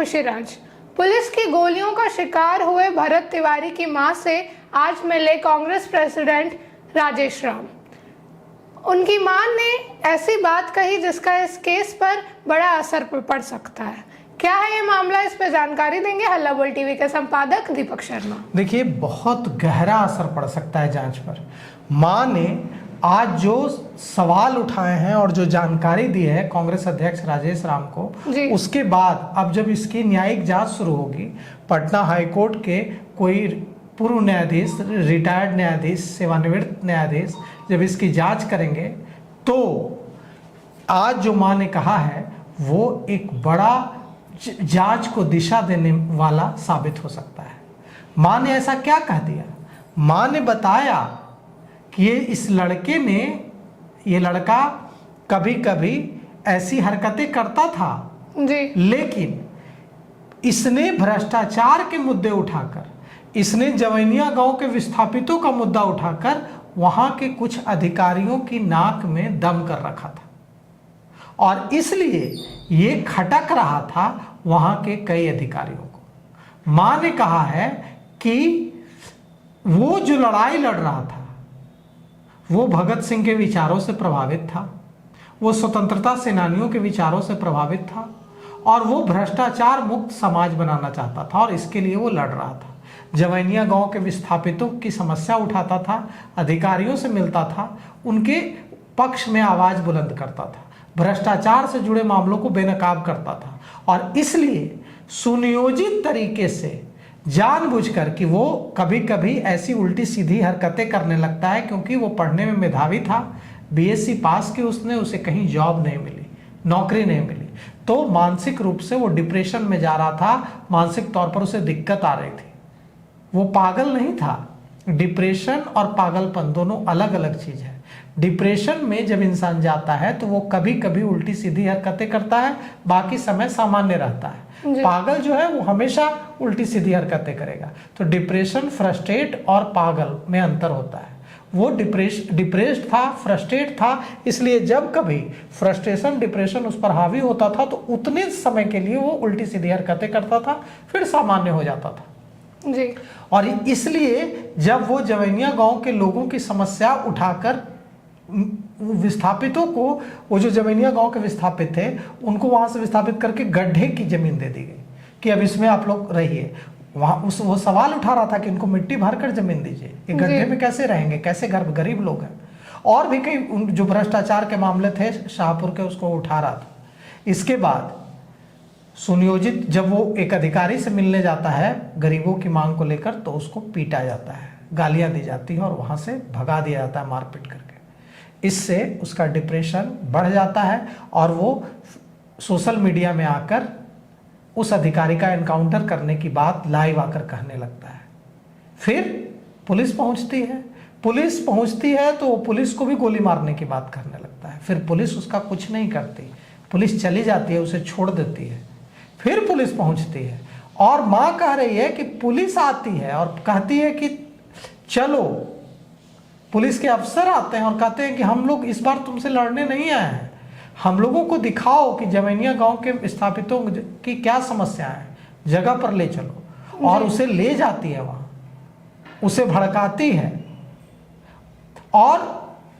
खुशीराज। Police की गोलियों का शिकार हुए भरत तिवारी की मां से आज मिले कांग्रेस प्रेसिडेंट राजेश राम। उनकी मां ने ऐसी बात कही जिसका इस केस पर बड़ा असर पड़ सकता है। क्या है ये मामला, इस पे जानकारी देंगे हल्ला बोल टीवी के संपादक दीपक शर्मा। देखिए, बहुत गहरा असर पड़ सकता है जांच पर। मां ने आज जो सवाल उठाए हैं और जो जानकारी दी है कांग्रेस अध्यक्ष राजेश राम को, उसके बाद अब जब इसकी न्यायिक जांच शुरू होगी, पटना हाईकोर्ट के कोई पूर्व न्यायाधीश, रिटायर्ड न्यायाधीश, सेवानिवृत्त न्यायाधीश जब इसकी जांच करेंगे तो आज जो मां ने कहा है वो एक बड़ा जांच को दिशा देने वाला साबित हो सकता है। मां ने ऐसा क्या कह दिया? मां ने बताया कि ये लड़का कभी कभी ऐसी हरकतें करता था जी, लेकिन इसने भ्रष्टाचार के मुद्दे उठाकर, इसने जवैनिया गांव के विस्थापितों का मुद्दा उठाकर वहां के कुछ अधिकारियों की नाक में दम कर रखा था और इसलिए ये खटक रहा था वहां के कई अधिकारियों को। मां ने कहा है कि वो जो लड़ाई लड़ रहा था वो भगत सिंह के विचारों से प्रभावित था, वो स्वतंत्रता सेनानियों के विचारों से प्रभावित था और वो भ्रष्टाचार मुक्त समाज बनाना चाहता था और इसके लिए वो लड़ रहा था। जवैनिया गांव के विस्थापितों की समस्या उठाता था, अधिकारियों से मिलता था, उनके पक्ष में आवाज बुलंद करता था, भ्रष्टाचार से जुड़े मामलों को बेनकाब करता था और इसलिए सुनियोजित तरीके से जानबूझकर कि वो कभी कभी ऐसी उल्टी सीधी हरकतें करने लगता है क्योंकि वो पढ़ने में मेधावी था, बीएससी पास की उसने, उसे कहीं जॉब नहीं मिली, नौकरी नहीं मिली, तो मानसिक रूप से वो डिप्रेशन में जा रहा था, मानसिक तौर पर उसे दिक्कत आ रही थी। वो पागल नहीं था। डिप्रेशन और पागलपन दोनों अलग अलग चीज है। डिप्रेशन में जब इंसान जाता है तो वो कभी कभी उल्टी सीधी हरकतें करता है, बाकी समय सामान्य रहता है। पागल जो है वो हमेशा उल्टी सीधी हरकतें करेगा। तो डिप्रेशन, फ्रस्ट्रेट और पागल में अंतर होता है। वो डिप्रेस्ड था, फ्रस्ट्रेट था, इसलिए जब कभी फ्रस्ट्रेशन, डिप्रेशन उस पर हावी होता था तो उतने समय के लिए वो उल्टी सीधी हरकतें करता था, फिर सामान्य हो जाता था जी। और इसलिए जब वो जवैनिया गांव के लोगों की समस्या उठाकर विस्थापितों को, वो जो जवैनिया गांव के विस्थापित थे उनको वहां से विस्थापित करके गड्ढे की जमीन दे दी गई कि अब इसमें आप लोग रहिए। वहां वो सवाल उठा रहा था कि इनको मिट्टी भरकर जमीन दीजिए, ये गड्ढे में कैसे रहेंगे, कैसे गरीब लोग हैं। और भी कई जो भ्रष्टाचार के मामले थे शाहपुर के, उसको उठा रहा था। इसके बाद सुनियोजित जब वो एक अधिकारी से मिलने जाता है गरीबों की मांग को लेकर तो उसको पीटा जाता है, गालियां दी जाती है और वहां से भगा दिया जाता है मारपीट करके। इससे उसका डिप्रेशन बढ़ जाता है और वो सोशल मीडिया में आकर उस अधिकारी का एनकाउंटर करने की बात लाइव आकर कहने लगता है। फिर पुलिस पहुंचती है तो वो पुलिस को भी गोली मारने की बात करने लगता है। फिर पुलिस उसका कुछ नहीं करती, पुलिस चली जाती है, उसे छोड़ देती है। फिर पुलिस पहुंचती है और मां कह रही है कि पुलिस आती है और कहती है कि चलो, पुलिस के अफसर आते हैं और कहते हैं कि हम लोग इस बार तुमसे लड़ने नहीं आए हैं, हम लोगों को दिखाओ कि जवैनिया गांव के विस्थापितों की क्या समस्या है, जगह पर ले चलो। और उसे ले जाती है वहां, उसे भड़काती है और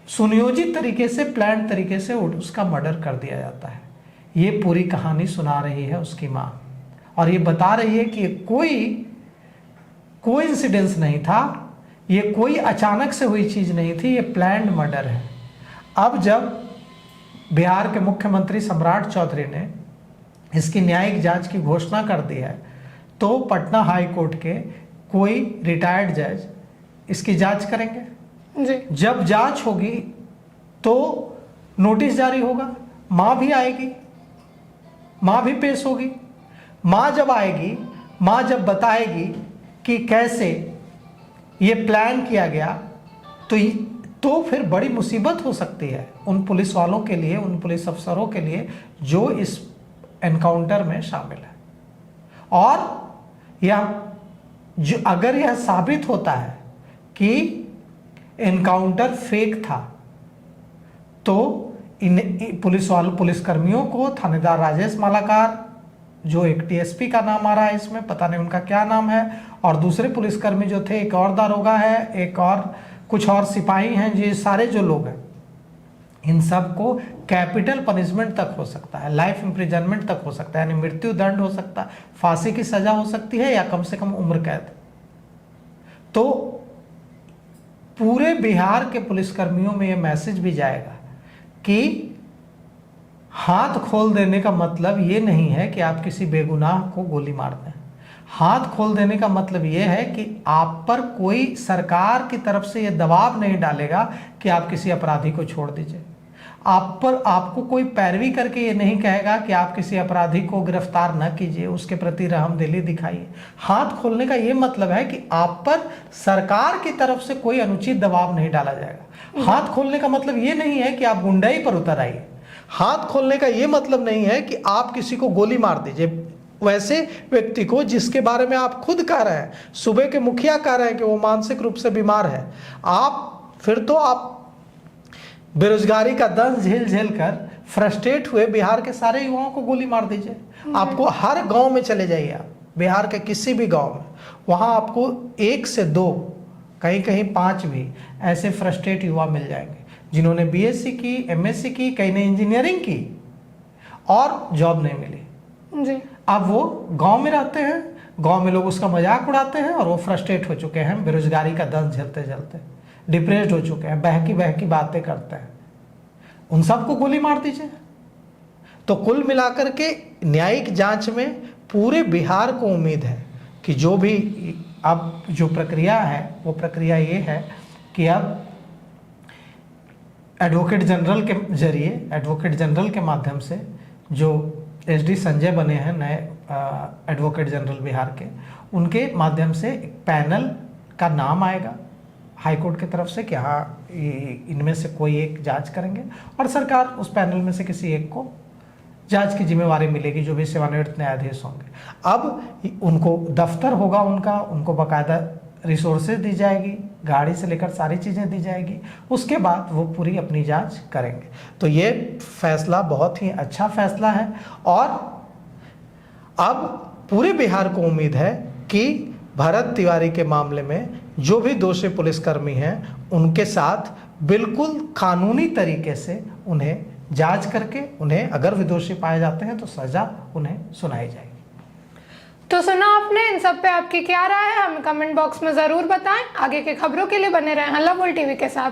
सुनियोजित तरीके से, प्लान तरीके से उसका मर्डर कर दिया जाता है। ये पूरी कहानी सुना रही है उसकी मां और ये बता रही है कि कोई इंसिडेंस नहीं था, ये कोई अचानक से हुई चीज नहीं थी, ये प्लान्ड मर्डर है। अब जब बिहार के मुख्यमंत्री सम्राट चौधरी ने इसकी न्यायिक जांच की घोषणा कर दी है तो पटना हाई कोर्ट के कोई रिटायर्ड जज इसकी जांच करेंगे जी। जब जांच होगी तो नोटिस जारी होगा, मां भी आएगी, मां भी पेश होगी। मां जब आएगी, मां जब बताएगी कि कैसे ये प्लान किया गया तो फिर बड़ी मुसीबत हो सकती है उन पुलिस वालों के लिए, उन पुलिस अफसरों के लिए जो इस एनकाउंटर में शामिल है। और अगर यह साबित होता है कि एनकाउंटर फेक था तो इन पुलिसकर्मियों को, थानेदार राजेश मालाकार जो एक टीएसपी का नाम आ रहा है इसमें, पता नहीं उनका क्या नाम है, और दूसरे पुलिसकर्मी जो थे, एक और दारोगा है, एक और कुछ और सिपाही हैं, ये सारे जो लोग हैं इन सब को कैपिटल पनिशमेंट तक हो सकता है, लाइफ इम्प्रिजनमेंट तक हो सकता है, यानी मृत्यु दंड हो सकता है, फांसी की सजा हो सकती है, या कम से कम उम्र कैद। तो पूरे बिहार के पुलिसकर्मियों में ये मैसेज भी जाएगा कि हाथ खोल देने का मतलब ये नहीं है कि आप किसी बेगुनाह को गोली मार दें। हाथ खोल देने का मतलब ये है कि आप पर कोई सरकार की तरफ से ये दबाव नहीं डालेगा कि आप किसी अपराधी को छोड़ दीजिए। आप पर आपको कोई पैरवी करके ये नहीं कहेगा कि आप किसी अपराधी को गिरफ्तार न कीजिए, उसके प्रति रहमदिली दिखाइए। हाथ खोलने का ये मतलब है कि आप पर सरकार की तरफ से कोई अनुचित दबाव नहीं डाला जाएगा। हाथ खोलने का मतलब ये नहीं है कि आप गुंडाई पर उतर आइए। हाथ खोलने का ये मतलब नहीं है कि आप किसी को गोली मार दीजिए, वैसे व्यक्ति को जिसके बारे में आप खुद कह रहे हैं, सूबे के मुखिया कह रहे हैं कि वो मानसिक रूप से बीमार है। आप फिर तो आप बेरोजगारी का दंश झेल झेल कर फ्रस्ट्रेट हुए बिहार के सारे युवाओं को गोली मार दीजिए। आपको हर गांव में चले जाइए, आप बिहार के किसी भी गांव में, वहां आपको 1 से 2, कहीं कहीं 5 भी ऐसे फ्रस्ट्रेट युवा मिल जाएंगे जिन्होंने बीएससी की, एमएससी की, कई ने इंजीनियरिंग की और जॉब नहीं मिली जी। अब वो गांव में रहते हैं, गांव में लोग उसका मजाक उड़ाते हैं और वो फ्रस्ट्रेट हो चुके हैं, बेरोजगारी का दंश झेलते झेलते डिप्रेस्ड हो चुके हैं, बहकी बहकी बातें करते हैं। उन सबको गोली मार दीजिए। तो कुल मिलाकर के न्यायिक जांच में पूरे बिहार को उम्मीद है कि जो भी अब जो प्रक्रिया है वो प्रक्रिया ये है कि अब एडवोकेट जनरल के जरिए, एडवोकेट जनरल के माध्यम से जो एसडी संजय बने हैं नए एडवोकेट जनरल बिहार के, उनके माध्यम से एक पैनल का नाम आएगा हाईकोर्ट की तरफ से कि हाँ इनमें से कोई एक जांच करेंगे, और सरकार उस पैनल में से किसी एक को जांच की जिम्मेवारी मिलेगी, जो भी सेवानिवृत्त न्यायाधीश होंगे। अब उनको दफ्तर होगा उनका, उनको बाकायदा रिसोर्सेज दी जाएगी, गाड़ी से लेकर सारी चीज़ें दी जाएगी, उसके बाद वो पूरी अपनी जांच करेंगे। तो ये फैसला बहुत ही अच्छा फैसला है, और अब पूरे बिहार को उम्मीद है कि भरत तिवारी के मामले में जो भी दोषी पुलिसकर्मी हैं उनके साथ बिल्कुल कानूनी तरीके से उन्हें जांच करके उन्हें अगर भी दोषी पाए जाते हैं तो सजा उन्हें सुनाई जाएगी। तो सुना आपने, इन सब पे आपकी क्या राय है हमें कमेंट बॉक्स में ज़रूर बताएं। आगे की खबरों के लिए बने रहें हल्ला बोल टीवी के साथ।